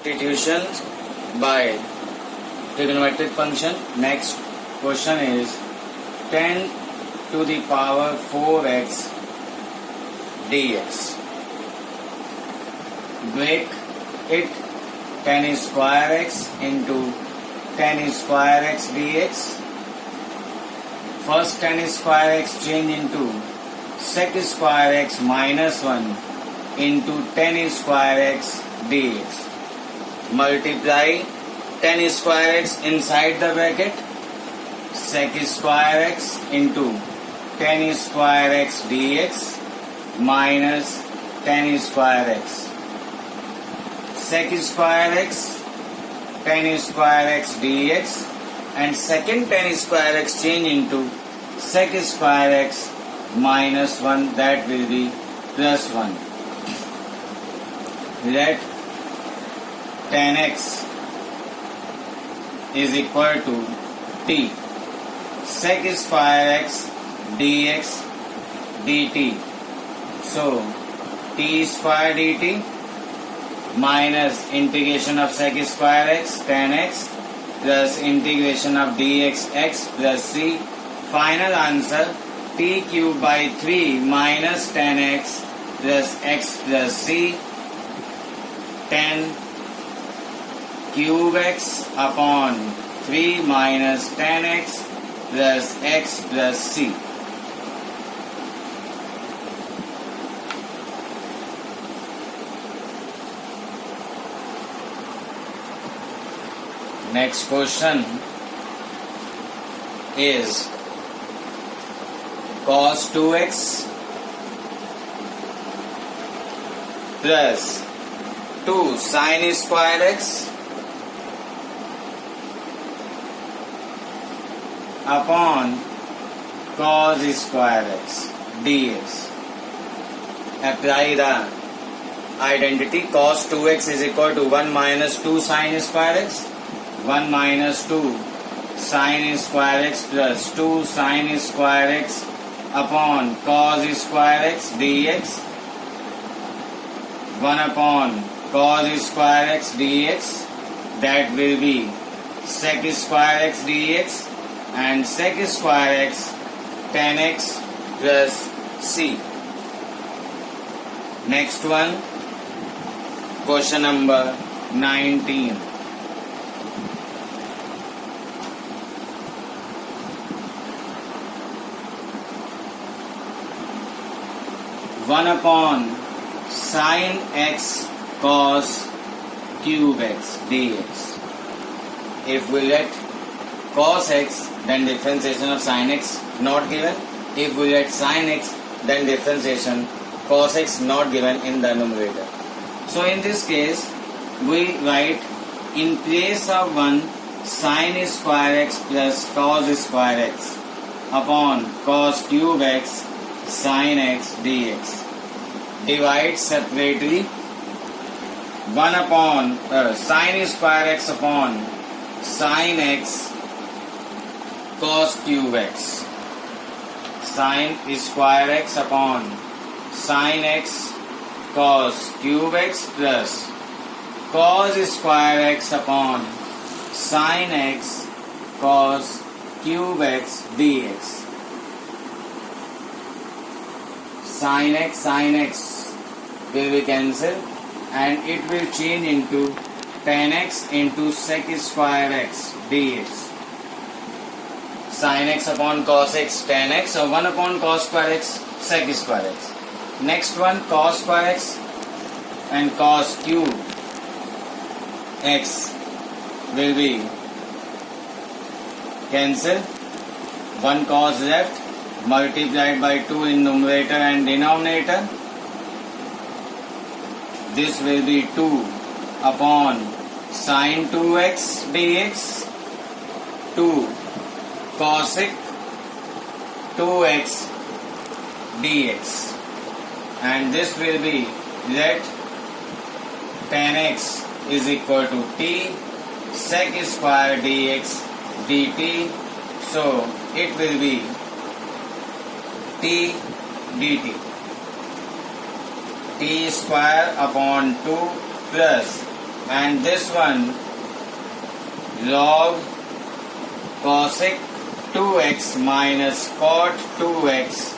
substitutions by trigonometric function. Next question is 10 to the power 4x dx. Break it 10 square x into 10 square x dx. First 10 square x change into sec square x minus 1 into 10 square x dx. Multiply 10 square x inside the bracket, sec square x into 10 square x dx minus 10 square x. Sec square x, 10 square x dx, and second 10 square x change into sec square x minus 1, that will be plus 1. Let 10x is equal to t sec square x dx dt. So t square dt minus integration of sec square x 10x plus integration of dx x plus c. Final answer t cube by 3 minus 10x plus x plus c. 10 cube x upon 3 minus 10x plus x plus c. Next question is cos 2x plus 2 sin square x upon cos square x dx. Apply the identity. Cos 2x is equal to 1 minus 2 sin square x, 1 minus 2 sin square x plus 2 sin square x upon cos square x dx. 1 upon cos square x dx, that will be sec square x dx, and sec square x 10x plus c. Next one, question number 19. 1 upon sin x cos cube x dx. If we let cos x, then differentiation of sin x not given. If we let sin x, then differentiation cos x not given in the numerator. So in this case, we write in place of 1 sin square x plus cos square x upon cos cube x sin x dx. Divide separately 1 upon sin square x upon sin x cos cube x. Sin square x upon sin x cos cube x plus cos square x upon sin x cos cube x dx. Sin x will be cancelled and it will change into 10x into sec square x dx. Sin x upon cos x 10x, so 1 upon cos square x sec square x. Next one, cos square x and cos cube x will be cancelled. 1 cos left, multiplied by 2 in numerator and denominator. This will be 2 upon sin 2x dx, 2 cosec 2x dx, and this will be let 10x is equal to t sec square dx dt. So it will be t dt. t square upon 2 plus and this one log cosec 2x minus cot 2x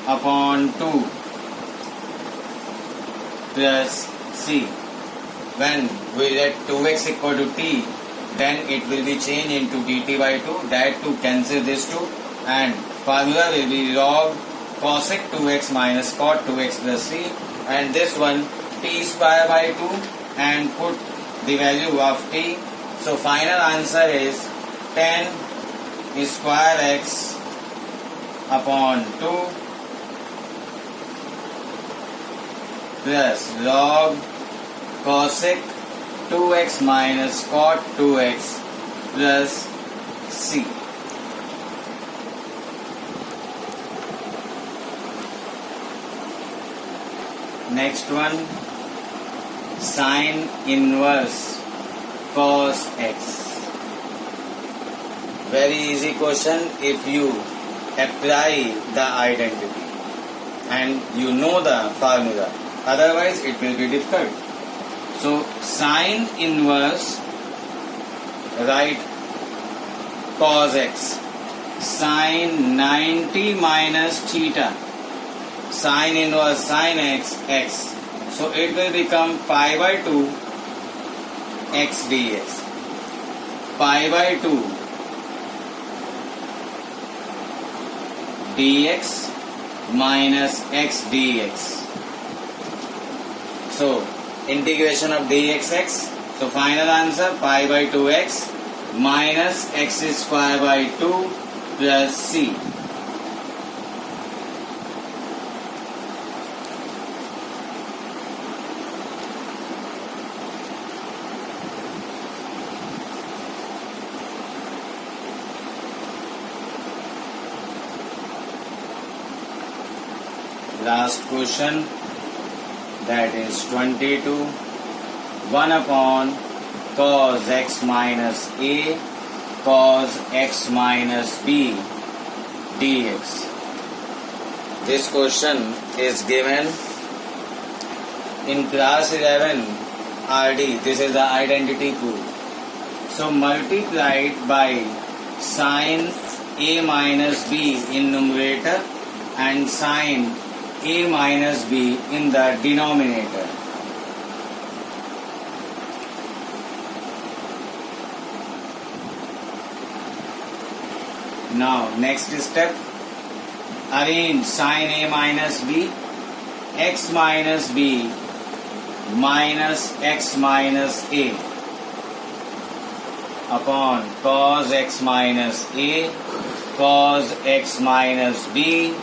upon 2 plus c. When we let 2x equal to t, then it will be changed into dt by 2. That to cancel this 2, and formula will be log cosec 2x minus cot 2x plus c, and this one t square by 2, and put the value of t. So final answer is 10 square x upon 2 plus log cosec 2x minus cot 2x plus c. Next one, sine inverse cos x. Very easy question if you apply the identity and you know the formula. Otherwise it will be difficult. So sine inverse, write cos x, sine 90 minus theta, sine inverse sine x, x. So it will become pi by 2 x dx. Pi by 2 dx minus x dx. So integration of dxx. So final answer pi by 2x minus x square by 2 plus c. Last question, that is 22. 1 upon cos x minus a cos x minus b dx. This question is given in class 11 RD. This is the identity proof. So multiplied by sine a minus b in numerator and sine a minus b in the denominator. Now next step, arrange sine a minus b, x minus b minus x minus a upon cos x minus a cos x minus b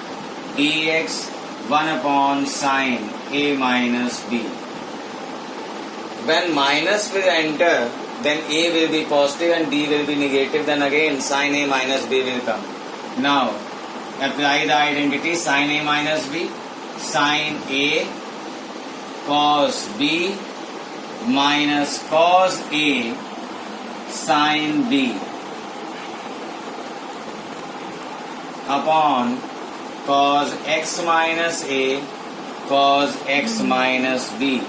dx 1 upon sine a minus b. When minus will enter, then a will be positive and b will be negative, then again sine a minus b will come. Now apply the identity sine a minus b, sine a cos b minus cos a sine b upon cos x minus a cos x minus b.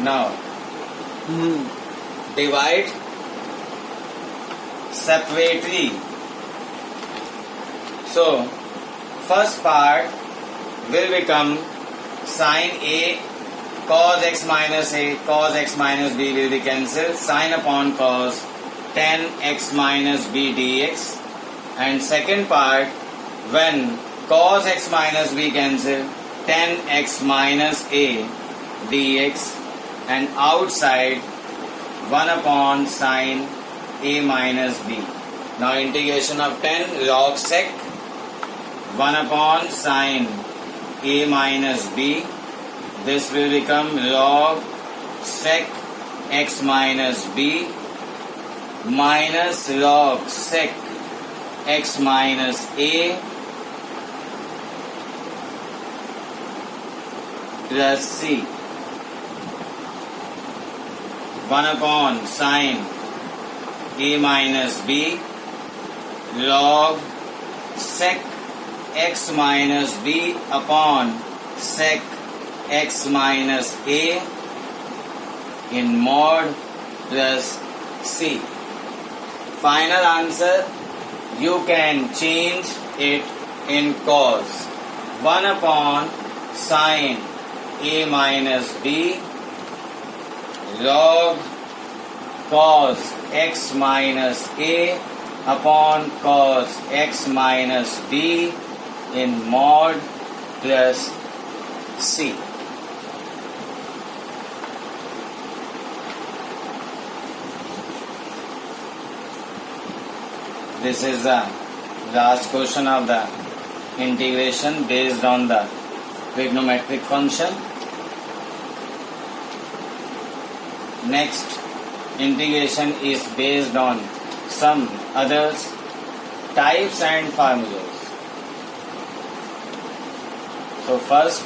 Now divide separately. So first part will become sine a cos x minus a cos x minus b will be cancelled, sine upon cos tan x minus b dx, and second part when cos x minus b cancel, tan x minus a dx, and outside 1 upon sine a minus b. Now integration of tan log sec 1 upon sine a minus b. This will become log sec x minus b minus log sec x minus a plus c. 1 upon sine a minus b log sec x minus b upon sec x minus a in mod plus c. Final answer, you can change it in cos. 1 upon sin a minus b log cos x minus a upon cos x minus b in mod plus c. This is the last question of the integration based on the trigonometric function. Next integration is based on some others types and formulas. So first